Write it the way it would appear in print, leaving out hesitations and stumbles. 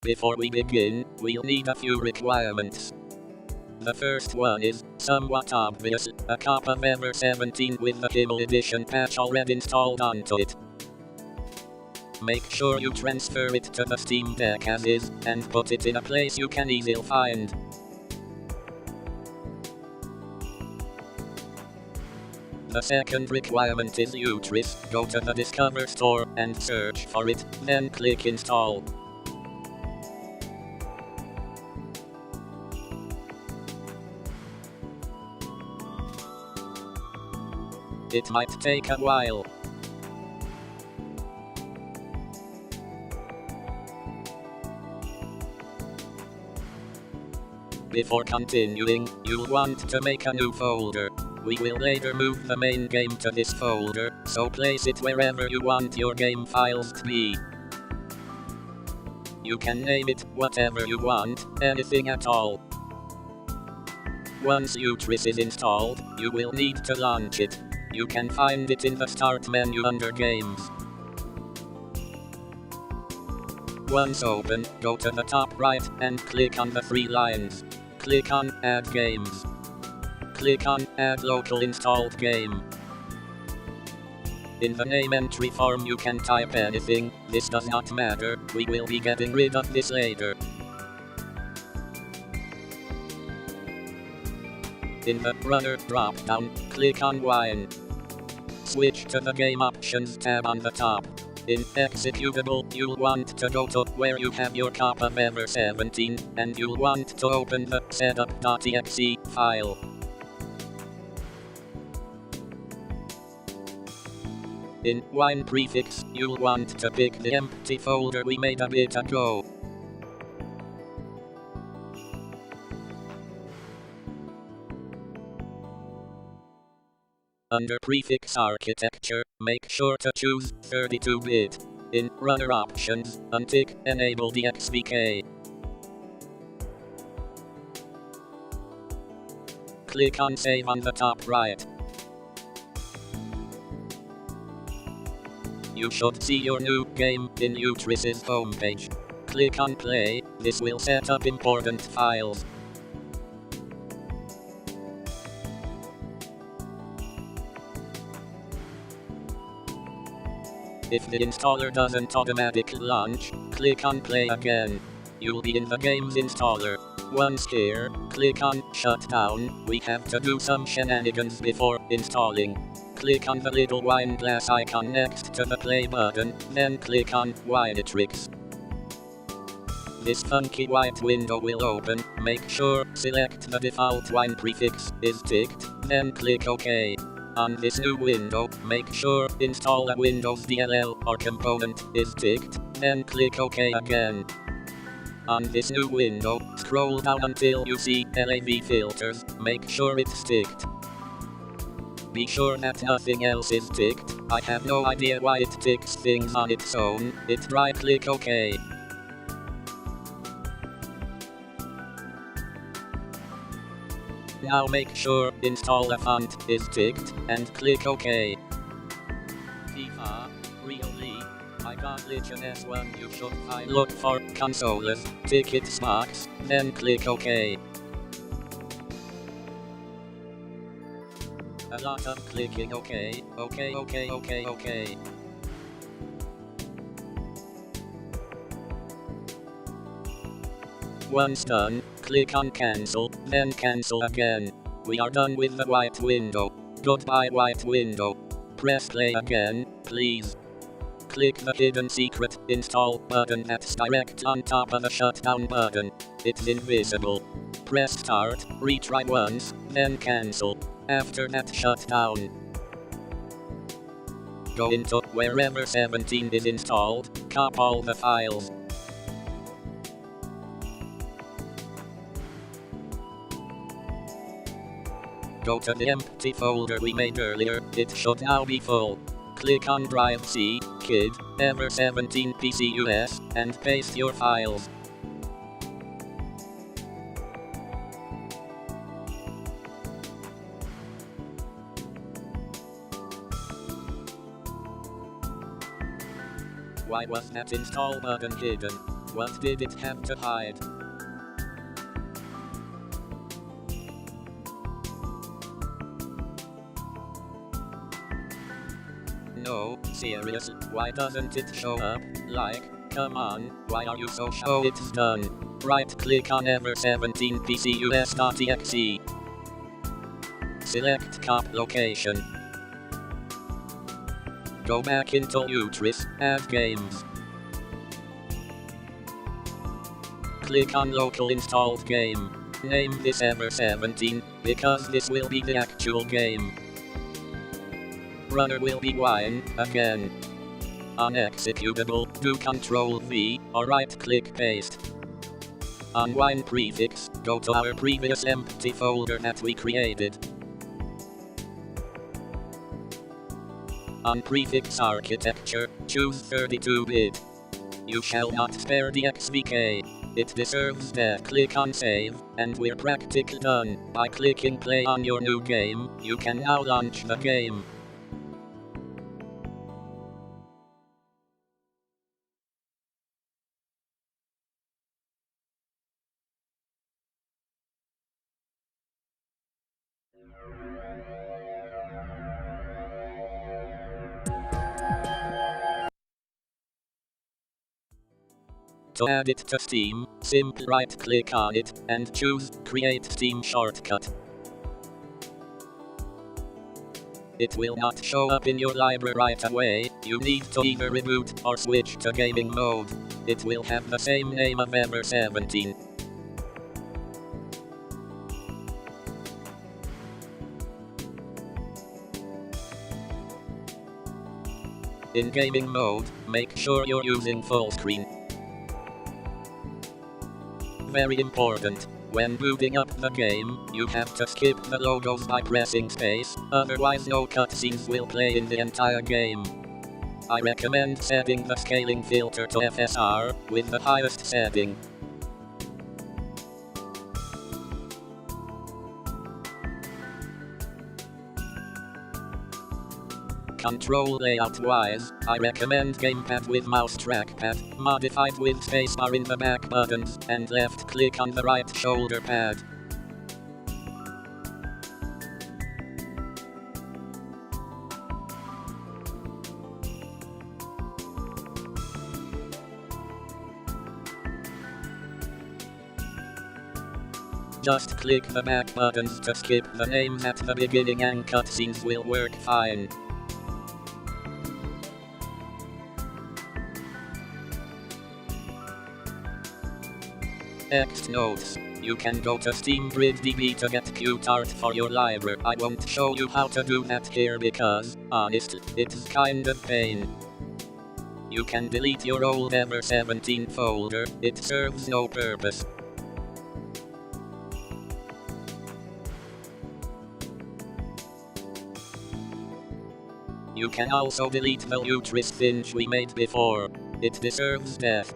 Before we begin, we'll need a few requirements. The first one is somewhat obvious, a copy of Ever 17 with the Himmel Edition patch already installed onto it. Make sure you transfer it to the Steam Deck as is, and put it in a place you can easily find. The second requirement is Utris. Go to the Discover store and search for it, then click Install. It might take a while. Before continuing, you'll want to make a new folder. We will later move the main game to this folder, so place it wherever you want your game files to be. You can name it whatever you want, anything at all. Once Utris is installed, you will need to launch it. You can find it in the Start menu under Games. Once open, go to the top right and click on the 3 lines. Click on Add Games. Click on Add Local Installed Game. In the name entry form you can type anything, this does not matter, we will be getting rid of this later. In the Runner drop-down, click on Wine. Switch to the Game Options tab on the top. In Executable, you'll want to go to where you have your copy of Ever 17, and you'll want to open the setup.exe file. In Wine Prefix, you'll want to pick the empty folder we made a bit ago. Under Prefix Architecture, make sure to choose 32-bit. In Runner Options, untick Enable DXVK. Click on Save on the top right. You should see your new game in Utris's homepage. Click on Play, this will set up important files. If the installer doesn't automatically launch, click on Play again. You'll be in the game's installer. Once here, click on Shutdown. We have to do some shenanigans before installing. Click on the little wine glass icon next to the play button, then click on Winetrix. This funky white window will open. Make sure select the default wine prefix is ticked, then click OK. On this new window, make sure Install a Windows DLL or component is ticked, then click OK again. On this new window, scroll down until you see LAV filters, make sure it's ticked. Be sure that nothing else is ticked. I have no idea why it ticks things on its own. Right-click OK. Now make sure Install a Font is ticked, and click OK. FIFA, really? I got Legion S1 you should find. Look for Consoles, Tickets box, then click OK. A lot of clicking OK. Once done, click on Cancel, then cancel again. We are done with the white window. Goodbye white window. Press play again, please. Click the hidden secret install button that's direct on top of the shutdown button. It's invisible. Press start, retry once, then cancel. After that shutdown, go into wherever 17 is installed, copy all the files. Go to the empty folder we made earlier, it should now be full. Click on Drive C, KID, Ever 17 PCUS, and paste your files. Why was that install button hidden? What did it have to hide? No, seriously, why doesn't it show up? Like, come on, why are you so shy? Oh, it's done. Right-click on ever17pcus.exe. Select cop location. Go back into Utris, add games. Click on local installed game. Name this Ever17, because this will be the actual game. Runner will be wine, again. On executable, do Ctrl-V, or right-click paste. On wine prefix, go to our previous empty folder that we created. On prefix architecture, choose 32-bit. You shall not spare the XVK. It deserves death. Click on save, and we're practically done. By clicking play on your new game, you can now launch the game. To add it to Steam, simply right-click on it, and choose Create Steam Shortcut. It will not show up in your library right away. You need to either reboot or switch to gaming mode. It will have the same name of Ever17. In gaming mode, make sure you're using full screen. Very important. When booting up the game, you have to skip the logos by pressing space, otherwise no cutscenes will play in the entire game. I recommend setting the scaling filter to FSR, with the highest setting. Control layout-wise, I recommend gamepad with mouse trackpad, modified with spacebar in the back buttons, and left-click on the right shoulder pad. Just click the back buttons to skip the names at the beginning and cutscenes will work fine. Text notes. You can go to Steam GridDB to get cute art for your library. I won't show you how to do that here because, honestly, it's kind of pain. You can delete your old Ever17 folder, it serves no purpose. You can also delete the Utris thing we made before. It deserves death.